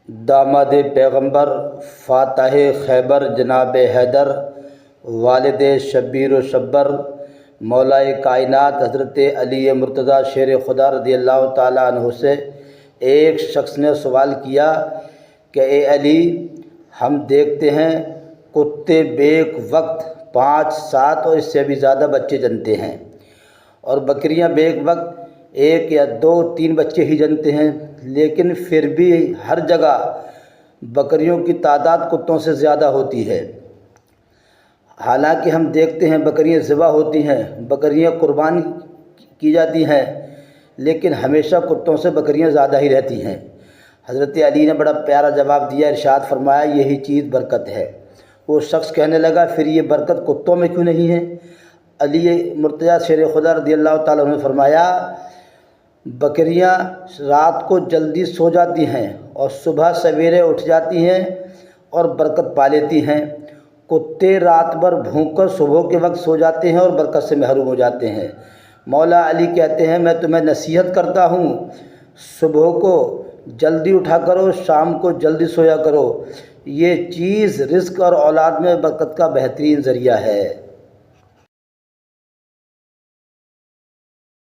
داماد پیغمبر فاتح خیبر جناب حیدر والد شبیر و شبر مولائے کائنات حضرت علی مرتضیٰ شیر خدا رضی اللہ تعالیٰ عنہ سے ایک شخص نے سوال کیا کہ اے علی، ہم دیکھتے ہیں کتے بیک وقت 5 7 اور اس سے بھی زیادہ بچے جنتے ہیں، اور بکریاں بیک وقت 1 یا 2 3 بچے ہی جنتے ہیں، لیکن پھر بھی ہر جگہ بکریوں کی تعداد کتوں سے زیادہ ہوتی ہے۔ حالانکہ ہم دیکھتے ہیں بکریاں ذبح ہوتی ہیں، بکریاں قربان کی جاتی ہیں، لیکن ہمیشہ کتوں سے بکریاں زیادہ ہی رہتی ہیں۔ حضرت علی نے بڑا پیارا جواب دیا، ارشاد فرمایا یہی چیز برکت ہے۔ وہ شخص کہنے لگا پھر یہ برکت کتوں میں کیوں نہیں ہے؟ علی مرتضیٰ شیر خدا رضی اللہ تعالیٰ عنہ نے فرمایا بکریاں رات کو جلدی سو جاتی ہیں اور صبح سویرے اٹھ جاتی ہیں اور برکت پا لیتی ہیں، کتے رات بھر بھونک کر صبح کے وقت سو جاتے ہیں اور برکت سے محروم ہو جاتے ہیں۔ مولا علی کہتے ہیں میں تمہیں نصیحت کرتا ہوں، صبح کو جلدی اٹھا کرو، شام کو جلدی سویا کرو، یہ چیز رزق اور اولاد میں برکت کا بہترین ذریعہ ہے۔